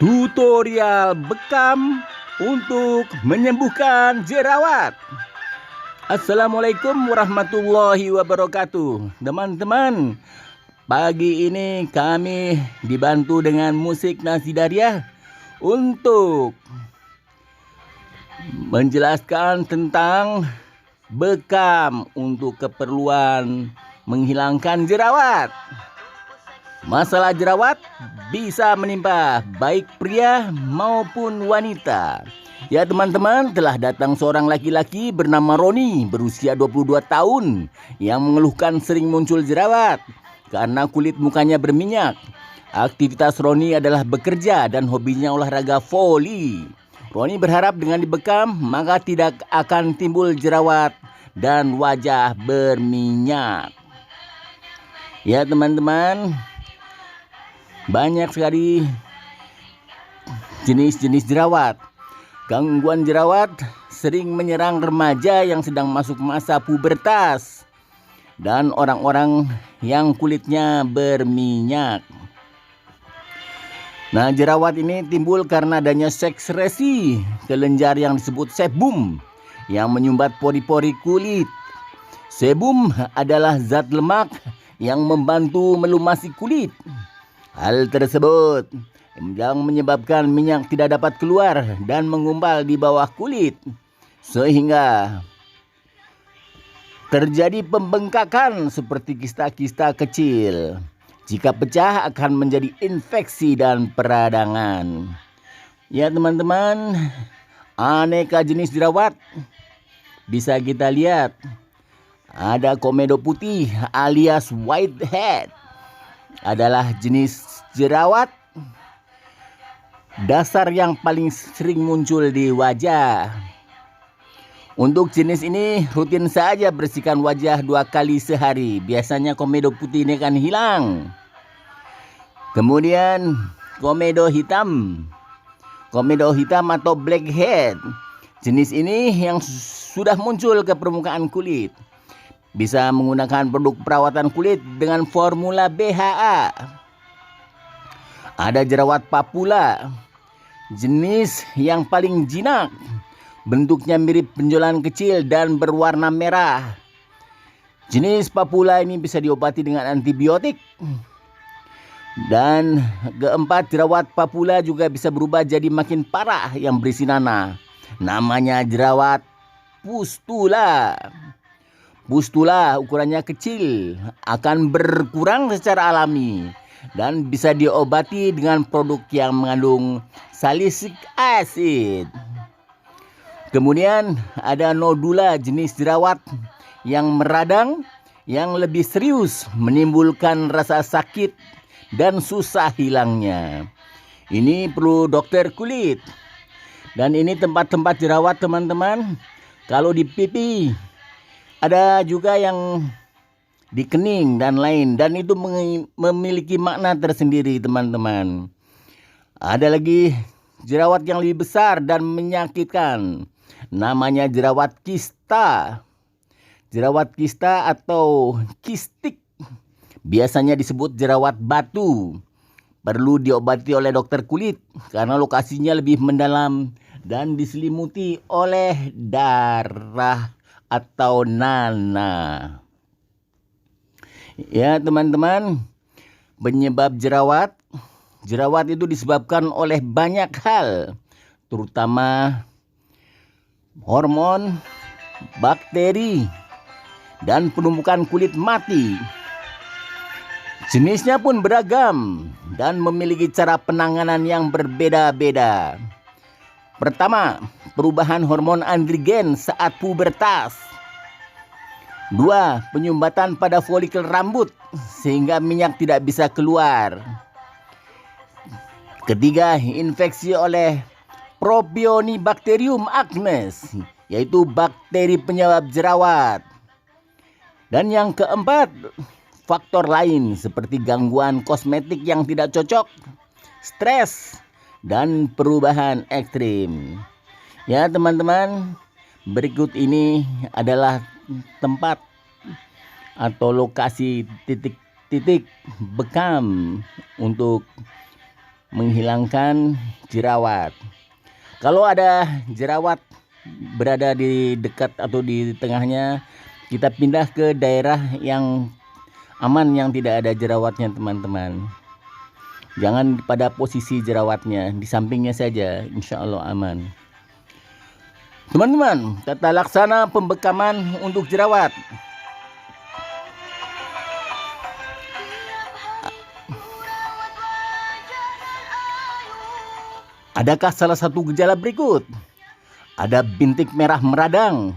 Tutorial bekam untuk menyembuhkan jerawat. Assalamualaikum warahmatullahi wabarakatuh. Teman-teman, pagi ini kami dibantu dengan musik Nasidariah untuk menjelaskan tentang bekam untuk keperluan menghilangkan jerawat. Masalah jerawat bisa menimpa baik pria maupun wanita. Ya teman-teman, telah datang seorang laki-laki bernama Roni berusia 22 tahun yang mengeluhkan sering muncul jerawat karena kulit mukanya berminyak. Aktivitas Roni adalah bekerja dan hobinya olahraga voli. Roni berharap dengan dibekam maka tidak akan timbul jerawat dan wajah berminyak. Ya teman-teman, banyak sekali jenis-jenis jerawat. Gangguan jerawat sering menyerang remaja yang sedang masuk masa pubertas dan orang-orang yang kulitnya berminyak. Nah, jerawat ini timbul karena adanya sekresi kelenjar yang disebut sebum yang menyumbat pori-pori kulit. Sebum adalah zat lemak yang membantu melumasi kulit. Hal tersebut yang menyebabkan minyak tidak dapat keluar dan mengumpal di bawah kulit, sehingga terjadi pembengkakan seperti kista-kista kecil. Jika pecah akan menjadi infeksi dan peradangan. Ya teman-teman, aneka jenis jerawat bisa kita lihat. Ada komedo putih alias whitehead, adalah jenis jerawat dasar yang paling sering muncul di wajah. Untuk jenis ini rutin saja bersihkan wajah 2 kali sehari. Biasanya komedo putih ini akan hilang. Kemudian komedo hitam. Komedo hitam atau blackhead. Jenis ini yang sudah muncul ke permukaan kulit. Bisa menggunakan produk perawatan kulit dengan formula BHA. Ada jerawat papula, jenis yang paling jinak. Bentuknya mirip benjolan kecil dan berwarna merah. Jenis papula ini bisa diobati dengan antibiotik. Dan keempat, jerawat papula juga bisa berubah jadi makin parah yang berisi nanah. Namanya jerawat pustula. Pustula ukurannya kecil, akan berkurang secara alami dan bisa diobati dengan produk yang mengandung salicylic acid. Kemudian ada nodula, jenis jerawat yang meradang, yang lebih serius, menimbulkan rasa sakit dan susah hilangnya. Ini perlu dokter kulit. Dan ini tempat-tempat jerawat teman-teman. Kalau di pipi, ada juga yang di kening dan lain, dan itu memiliki makna tersendiri teman-teman. Ada lagi jerawat yang lebih besar dan menyakitkan. Namanya jerawat kista. Jerawat kista atau kistik. Biasanya disebut jerawat batu. Perlu diobati oleh dokter kulit karena lokasinya lebih mendalam dan diselimuti oleh darah atau nanah. Ya teman-teman, penyebab jerawat itu disebabkan oleh banyak hal, terutama hormon, bakteri, dan penumpukan kulit mati. Jenisnya pun beragam dan memiliki cara penanganan yang berbeda-beda. Pertama, perubahan hormon androgen saat pubertas. 2. Penyumbatan pada folikel rambut sehingga minyak tidak bisa keluar. Ketiga, infeksi oleh Propionibacterium acnes, yaitu bakteri penyebab jerawat. Dan yang keempat, faktor lain seperti gangguan kosmetik yang tidak cocok, stres, dan perubahan ekstrim. Ya teman-teman, berikut ini adalah tempat atau lokasi titik-titik bekam untuk menghilangkan jerawat. Kalau ada jerawat berada di dekat atau di tengahnya, kita pindah ke daerah yang aman, yang tidak ada jerawatnya teman-teman. Jangan pada posisi jerawatnya, di sampingnya saja, insya Allah aman. Teman-teman, tata laksana pembekaman untuk jerawat. Adakah salah satu gejala berikut? Ada bintik merah meradang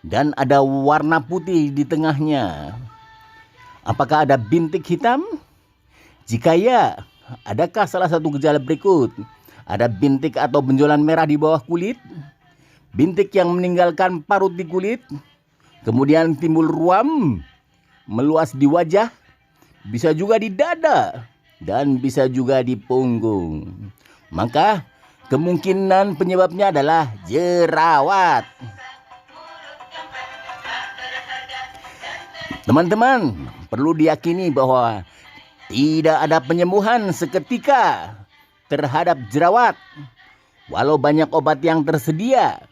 dan ada warna putih di tengahnya. Apakah ada bintik hitam? Jika ya, adakah salah satu gejala berikut? Ada bintik atau benjolan merah di bawah kulit, bintik yang meninggalkan parut di kulit, kemudian timbul ruam, meluas di wajah, bisa juga di dada, dan bisa juga di punggung. Maka kemungkinan penyebabnya adalah jerawat. Teman-teman, perlu diyakini bahwa tidak ada penyembuhan seketika terhadap jerawat, walau banyak obat yang tersedia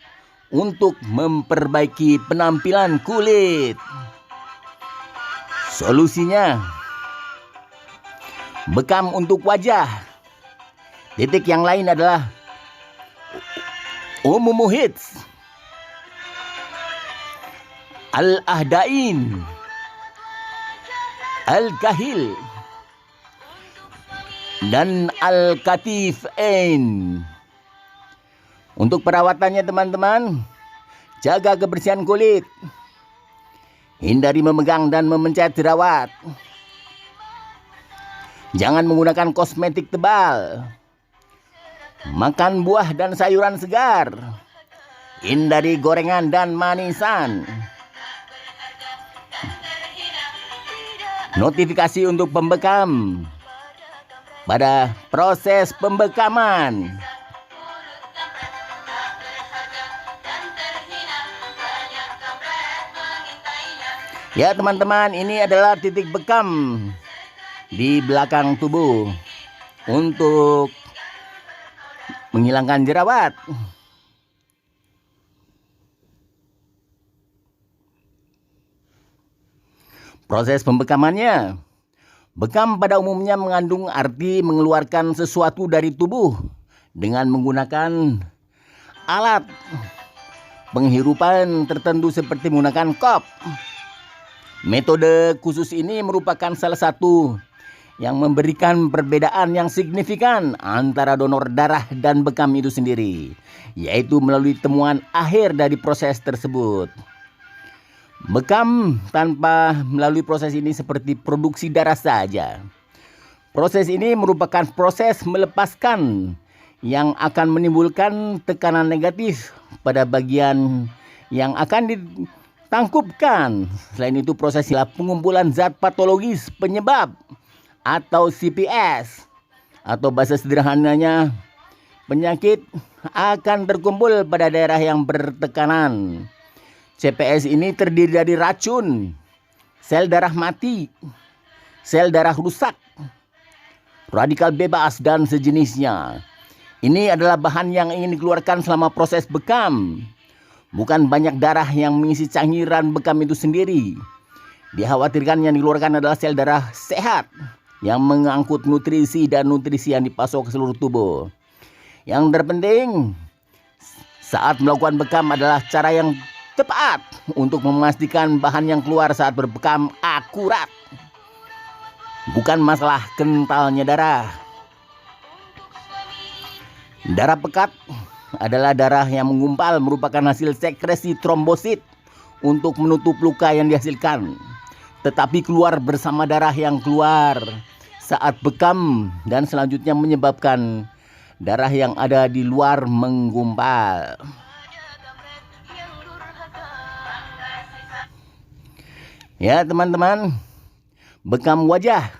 untuk memperbaiki penampilan kulit. Solusinya, bekam untuk wajah. Titik yang lain adalah Hits, Al-Ahdain, Al-Kahil, dan Al-Katifain. Untuk perawatannya teman-teman, jaga kebersihan kulit, hindari memegang dan memencet jerawat, jangan menggunakan kosmetik tebal, makan buah dan sayuran segar, hindari gorengan dan manisan. Notifikasi untuk pembekam. Pada proses pembekaman, ya teman-teman, ini adalah titik bekam di belakang tubuh untuk menghilangkan jerawat. Proses pembekamannya. Bekam pada umumnya mengandung arti mengeluarkan sesuatu dari tubuh dengan menggunakan alat penghirupan tertentu seperti menggunakan kop. Metode khusus ini merupakan salah satu yang memberikan perbedaan yang signifikan antara donor darah dan bekam itu sendiri, yaitu melalui temuan akhir dari proses tersebut. Bekam tanpa melalui proses ini seperti produksi darah saja. Proses ini merupakan proses melepaskan yang akan menimbulkan tekanan negatif pada bagian yang akan ditangkupkan. Selain itu, proses pengumpulan zat patologis penyebab atau CPS, atau bahasa sederhananya, penyakit akan terkumpul pada daerah yang bertekanan. CPS ini terdiri dari racun, sel darah mati, sel darah rusak, radikal bebas, dan sejenisnya. Ini adalah bahan yang ingin dikeluarkan selama proses bekam. Bukan banyak darah yang mengisi cairan bekam itu sendiri. Dikhawatirkan yang dikeluarkan adalah sel darah sehat yang mengangkut nutrisi dan nutrisi yang dipasok ke seluruh tubuh. Yang terpenting saat melakukan bekam adalah cara yang tepat untuk memastikan bahan yang keluar saat berbekam akurat. Bukan masalah kentalnya darah. Darah pekat adalah darah yang menggumpal, merupakan hasil sekresi trombosit untuk menutup luka yang dihasilkan, tetapi keluar bersama darah yang keluar saat bekam dan selanjutnya menyebabkan darah yang ada di luar menggumpal. Ya teman-teman, bekam wajah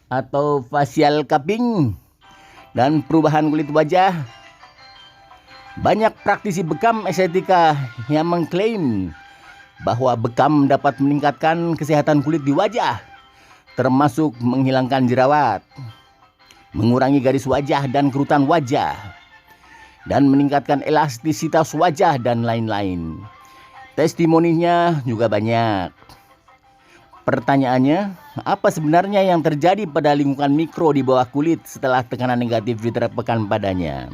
atau facial cupping dan perubahan kulit wajah. Banyak praktisi bekam estetika yang mengklaim bahwa bekam dapat meningkatkan kesehatan kulit di wajah, termasuk menghilangkan jerawat. mengurangi garis wajah dan kerutan wajah, dan meningkatkan elastisitas wajah dan lain-lain. Testimoninya juga banyak. Pertanyaannya, apa sebenarnya yang terjadi pada lingkungan mikro di bawah kulit setelah tekanan negatif diterapkan padanya?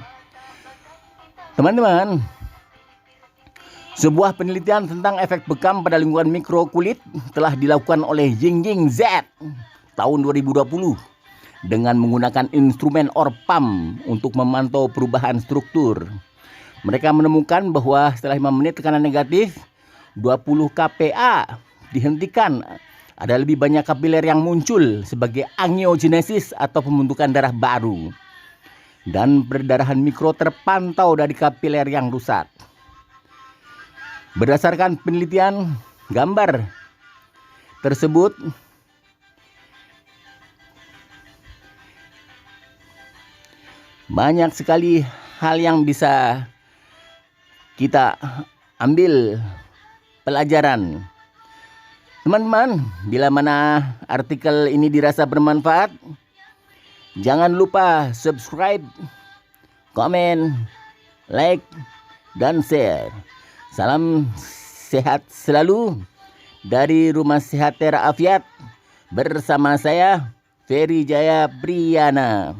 Teman-teman, sebuah penelitian tentang efek bekam pada lingkungan mikro kulit telah dilakukan oleh Yingying Z tahun 2020 dengan menggunakan instrumen ORPAM untuk memantau perubahan struktur. Mereka menemukan bahwa setelah 5 menit tekanan negatif, 20 kPa dihentikan. Ada lebih banyak kapiler yang muncul sebagai angiogenesis atau pembentukan darah baru. Dan perdarahan mikro terpantau dari kapiler yang rusak. Berdasarkan penelitian, gambar tersebut banyak sekali hal yang bisa kita ambil pelajaran. Teman-teman, bila mana artikel ini dirasa bermanfaat, jangan lupa subscribe, komen, like, dan share. Salam sehat selalu dari Rumah Sehat Tera Afiat bersama saya Ferry Jaya Priyana.